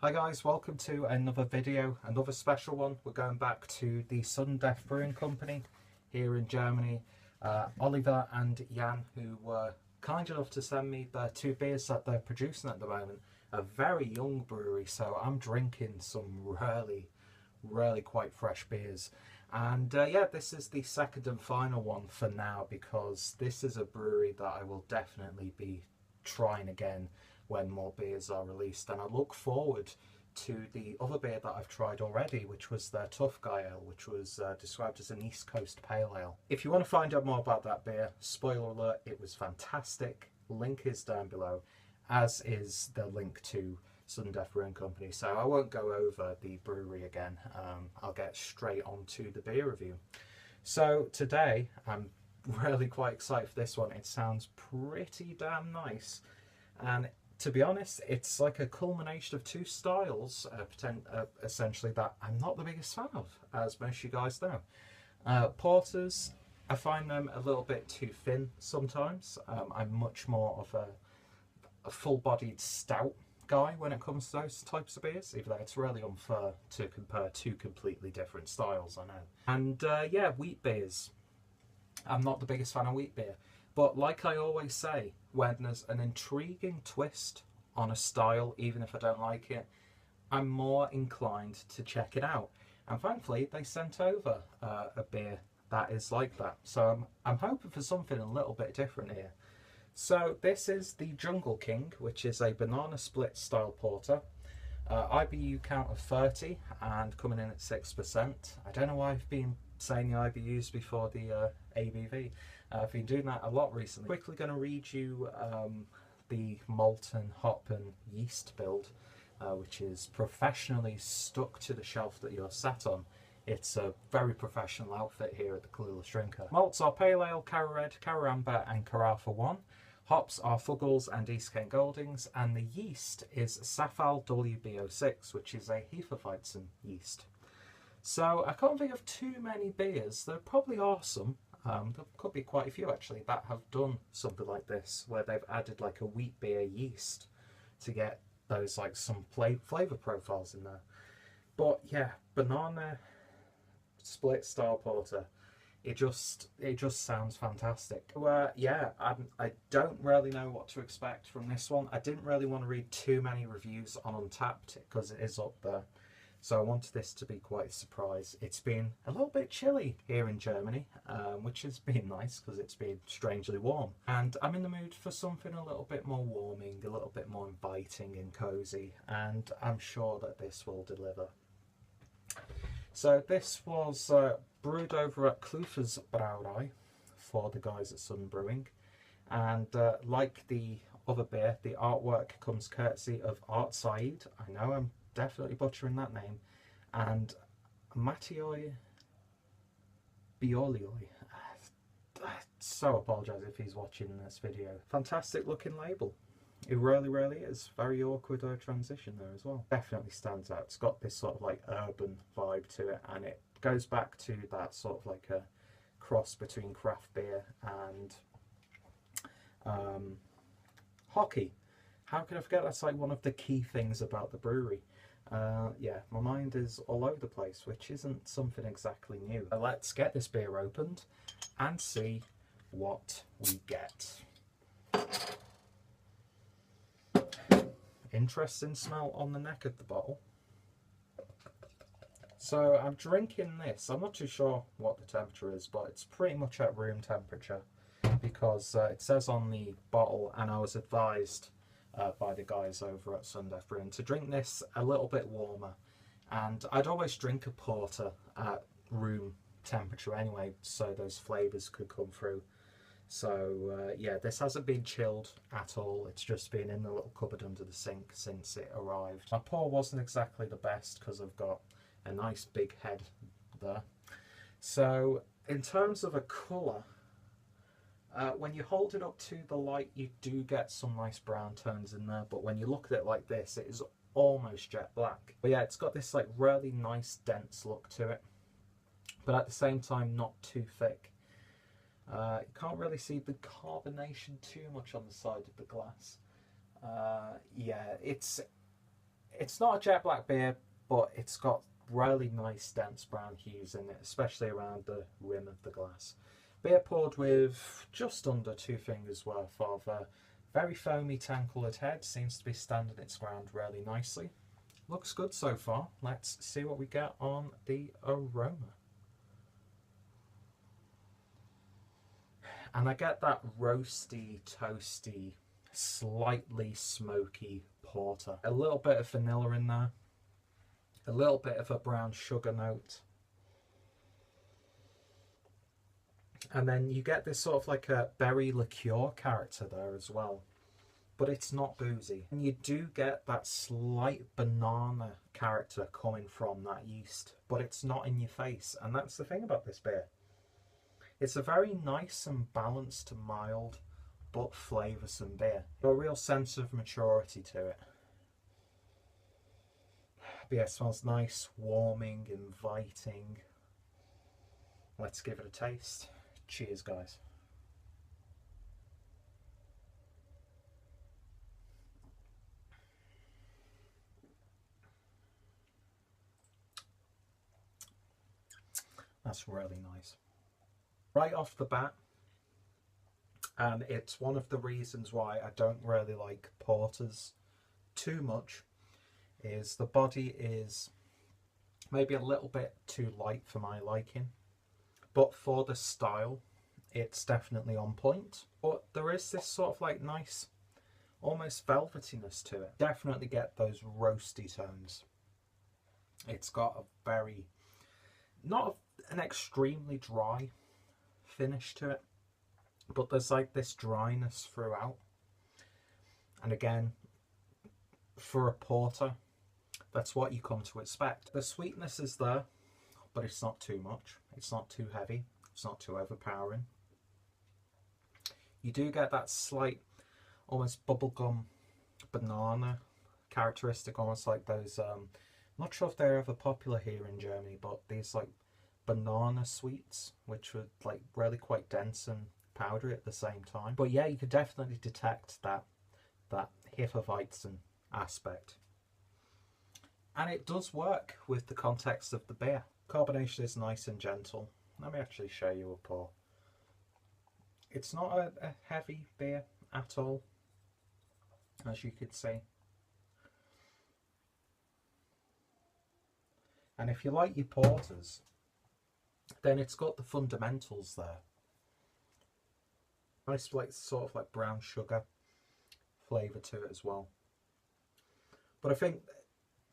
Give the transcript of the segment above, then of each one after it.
Hi guys, welcome to another video, another special one. We're going back to the Sudden Death Brewing Company here in Germany. Oliver and Jan, who were kind enough to send me the two beers that they're producing at the moment. A very young brewery, so I'm drinking some really quite fresh beers. And yeah, this is the second and final one for now, because this is a brewery that I will definitely be trying again when more beers are released, and I look forward to the other beer that I've tried already, which was their Tough Guy Ale, which was described as an East Coast Pale Ale. If you want to find out more about that beer, spoiler alert, it was fantastic. Link is down below, as is the link to Sudden Death Brewing Company, so I won't go over the brewery again. I'll get straight onto the beer review. So today I'm really quite excited for this one. It sounds pretty damn nice, and to be honest, it's like a culmination of two styles, essentially, that I'm not the biggest fan of, as most of you guys know. Porters, I find them a little bit too thin sometimes. I'm much more of a full-bodied stout guy when it comes to those types of beers, even though it's really unfair to compare two completely different styles, I know. And yeah, wheat beers. I'm not the biggest fan of wheat beer. But like I always say, when there's an intriguing twist on a style, even if I don't like it, I'm more inclined to check it out. And thankfully, they sent over a beer that is like that. So I'm hoping for something a little bit different here. So this is the Jungle King, which is a banana split style porter. IBU count of 30 and coming in at 6%. I don't know why I've been saying the IBUs before the ABV. I've been doing that a lot recently. Quickly going to read you the malt and hop and yeast build, which is professionally stuck to the shelf that you're sat on. It's a very professional outfit here at the Clueless Drinker. Malts are Pale Ale, Cara Red, Cara Amber and Carafa 1. Hops are Fuggles and East Kent Goldings, and the yeast is Safal WB06, which is a Hefeweizen yeast. So I can't think of too many beers. There probably are some. There could be quite a few actually that have done something like this, where they've added like a wheat beer yeast to get those like some flavour profiles in there. But yeah, banana split style porter. It just sounds fantastic. Yeah, I don't really know what to expect from this one. I didn't really want to read too many reviews on Untappd because it is up there. So I wanted this to be quite a surprise. It's been a little bit chilly here in Germany, which has been nice because it's been strangely warm. And I'm in the mood for something a little bit more warming, a little bit more inviting and cosy. And I'm sure that this will deliver. So this was brewed over at Klufer's Brauerei for the guys at Sun Brewing. And like the other beer, the artwork comes courtesy of Artseid. I know I'm definitely butchering that name, and Mathieu Beaulieu. So apologise if he's watching this video. Fantastic looking label. It really is. Very awkward transition there as well. Definitely stands out. It's got this sort of like urban vibe to it, and it goes back to that sort of like a cross between craft beer and hockey. How can I forget? That's like one of the key things about the brewery. Yeah, my mind is all over the place, which isn't something exactly new. Let's get this beer opened and see what we get. Interesting smell on the neck of the bottle. So I'm drinking this. I'm not too sure what the temperature is, but it's pretty much at room temperature, because it says on the bottle, and I was advised by the guys over at Sudden Death Brewing to drink this a little bit warmer. And I'd always drink a porter at room temperature anyway, so those flavours could come through. So yeah, this hasn't been chilled at all. It's just been in the little cupboard under the sink since it arrived. My pour wasn't exactly the best because I've got a nice big head there. So in terms of a colour, when you hold it up to the light, you do get some nice brown tones in there, but when you look at it like this, it is almost jet black. But yeah, it's got this like really nice dense look to it, but at the same time not too thick. You can't really see the carbonation too much on the side of the glass. Yeah, it's It's not a jet black beer, but it's got really nice dense brown hues in it, especially around the rim of the glass. Beer poured with just under 2 fingers worth of very foamy tan coloured head. Seems to be standing its ground really nicely. Looks good so far. Let's see what we get on the aroma. And I get that roasty, toasty, slightly smoky porter. A little bit of vanilla in there. A little bit of a brown sugar note. And then you get this sort of like a berry liqueur character there as well. But it's not boozy. And you do get that slight banana character coming from that yeast. But it's not in your face. And that's the thing about this beer. It's a very nice and balanced, mild, but flavoursome beer. A real sense of maturity to it. But yeah, it smells nice, warming, inviting. Let's give it a taste. Cheers, guys. That's really nice. Right off the bat, and it's one of the reasons why I don't really like porters too much, is the body is maybe a little bit too light for my liking, but for the style it's definitely on point. But there is this sort of like nice almost velvetiness to it. Definitely get those roasty tones. It's got a very, not an extremely dry finish to it, but there's like this dryness throughout. And again, for a porter, that's what you come to expect. The sweetness is there, but it's not too much. It's not too heavy. It's not too overpowering. You do get that slight, almost bubblegum banana characteristic, almost like those, not sure if they're ever popular here in Germany, but these like banana sweets, which were like really quite dense and powdery at the same time. But yeah, you could definitely detect that Hefeweizen aspect. And it does work with the context of the beer. Carbonation is nice and gentle. Let me actually show you a pour. It's not a heavy beer at all, as you could see. And if you like your porters, then it's got the fundamentals there. Nice, like sort of like brown sugar flavour to it as well. But I think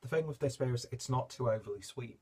the thing with this beer is it's not too overly sweet,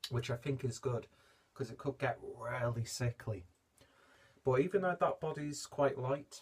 which I think is good, because it could get really sickly. But even though that body's quite light,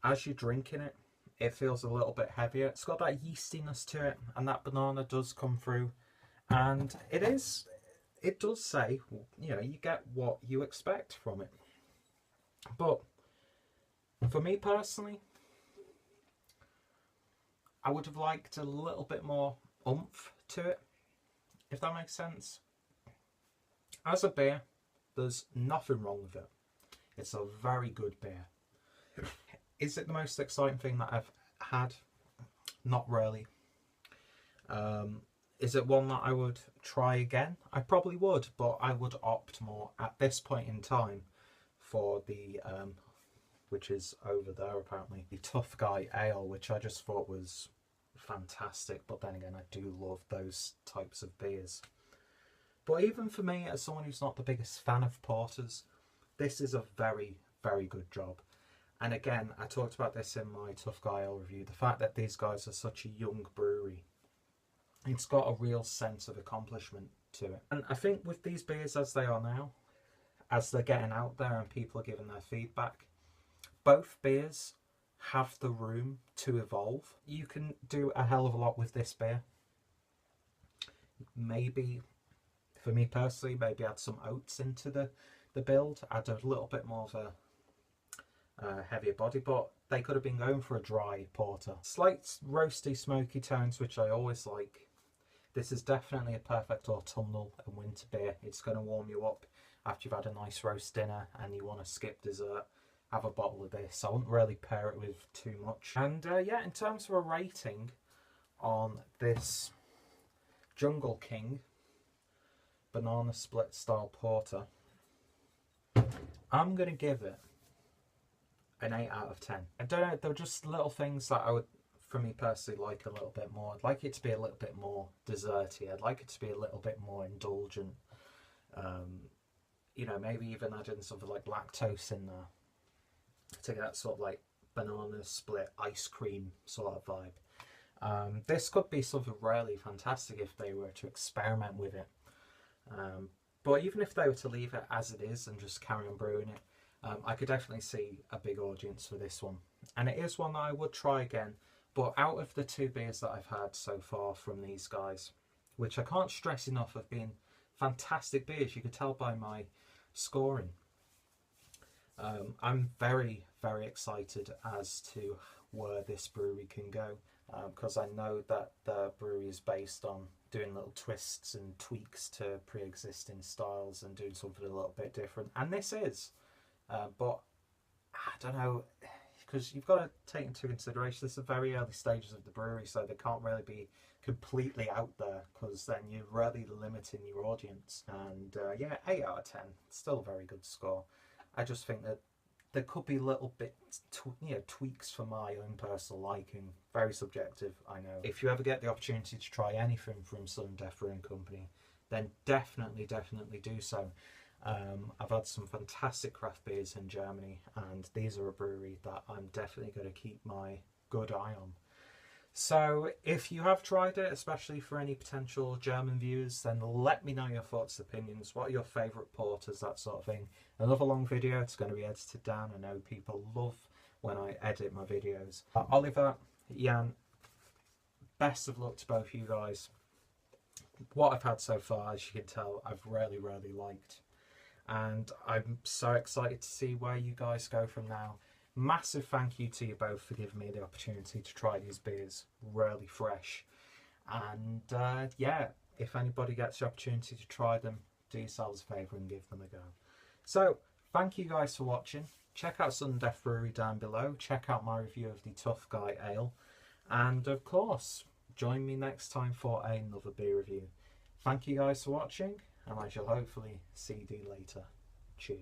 as you're drinking it, it feels a little bit heavier. It's got that yeastiness to it, and that banana does come through. And it does say, you know, you get what you expect from it. But for me personally, I would have liked a little bit more oomph to it, if that makes sense. As a beer, there's nothing wrong with it. It's a very good beer. Is it the most exciting thing that I've had? Not really. Is it one that I would try again? I probably would, but I would opt more at this point in time for the, which is over there apparently, the Tough Guy Ale, which I just thought was fantastic. But then again, I do love those types of beers. But even for me, as someone who's not the biggest fan of porters, this is a very, very good job. And again, I talked about this in my Tough Guy Ale review, the fact that these guys are such a young brewery. It's got a real sense of accomplishment to it. And I think with these beers as they are now, as they're getting out there and people are giving their feedback, both beers have the room to evolve. You can do a hell of a lot with this beer. Maybe, for me personally, maybe add some oats into the build, add a little bit more of a heavier body, but they could have been going for a dry porter. Slight roasty, smoky tones, which I always like. This is definitely a perfect autumnal and winter beer. It's going to warm you up after you've had a nice roast dinner and you want to skip dessert. Have a bottle of this. I wouldn't really pair it with too much. And yeah, in terms of a rating, on this Jungle King banana split style porter. I'm going to give it an 8 out of 10. I don't know, there are just little things that I would, for me personally, like a little bit more. I'd like it to be a little bit more desserty. I'd like it to be a little bit more indulgent. You know, maybe even adding something like lactose in there to get that sort of like banana split ice cream sort of vibe. This could be something really fantastic if they were to experiment with it. But even if they were to leave it as it is and just carry on brewing it, I could definitely see a big audience for this one. And it is one that I would try again. But out of the 2 beers that I've had so far from these guys, which I can't stress enough of being fantastic beers, you could tell by my scoring. I'm very, very excited as to where this brewery can go, because I know that the brewery is based on doing little twists and tweaks to pre-existing styles and doing something a little bit different, and this is. But I don't know, because you've got to take into consideration this is the very early stages of the brewery, so they can't really be completely out there, because then you're really limiting your audience. And yeah, 8 out of 10, still a very good score. I just think that there could be little bit, tweaks for my own personal liking. Very subjective, I know. If you ever get the opportunity to try anything from Sudden Death Brewing Company, then definitely do so. I've had some fantastic craft beers in Germany, and these are a brewery that I'm definitely going to keep my good eye on. So if you have tried it, especially for any potential German viewers, then let me know your thoughts, opinions. What are your favourite porters, that sort of thing. Another long video, it's going to be edited down. I know people love when I edit my videos. Oliver, Jan, best of luck to both you guys. What I've had so far, as you can tell, I've really liked. And I'm so excited to see where you guys go from now. Massive thank you to you both for giving me the opportunity to try these beers, really fresh. And yeah, if anybody gets the opportunity to try them, do yourselves a favour and give them a go. So thank you guys for watching. Check out Sudden Death Brewery down below. Check out my review of the Tough Guy Ale. And of course, join me next time for another beer review. Thank you guys for watching, and I shall hopefully see you later. Cheers.